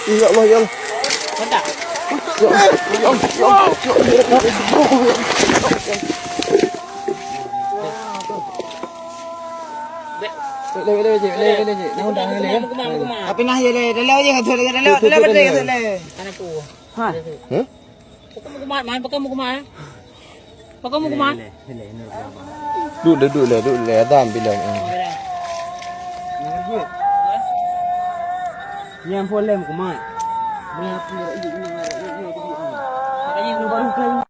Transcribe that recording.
Ya Allah, ya Allah. Mantap. Ya Allah, ya Allah, ya Allah. Le. Nang dah le. Apa nah je le. Dalau je kata le. Dalau betul kata le. Anakku. Ha. Pakai mu kemana? Pakai mu kemana? Duduk le. Adam bilang. Yang boleh mu kemana? Ni apa ni? Makanya lu baru kali